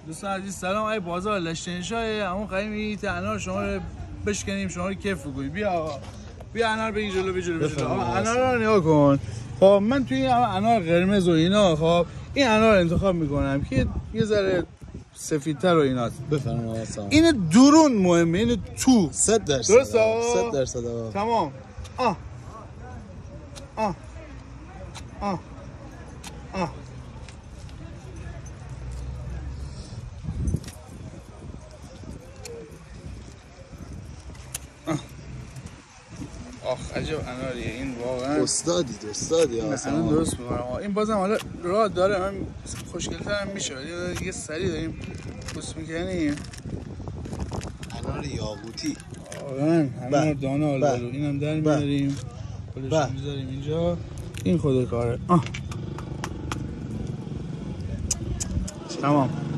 دوستان عزیز سلام. ای بازار لشتنشاه همون قدیمی انار شما رو بشکنیم، شما رو کیف کنیم. بیا آقا بیا انار بگی جلو بی جلو. انار رو نگاه کن. خب من توی انار قرمز و اینا خب این انار رو انتخاب میکنم که یه ذره سفیدتر و ایناست. بفرمایید. این درون مهمه، این تو 100% درسته؟ 100% تمام. آخ عجب اناریه این واقعا. استادی مثلا درست میکنم. این بازم حالا راه داره، هم خوشگل‌تر هم میشه. یه سری داریم پوست میکنیم. انار یاقوتی واقعا انار دانه آلبالو. اینم در میاریم پلش میذاریم اینجا. این خود کاره. تمام.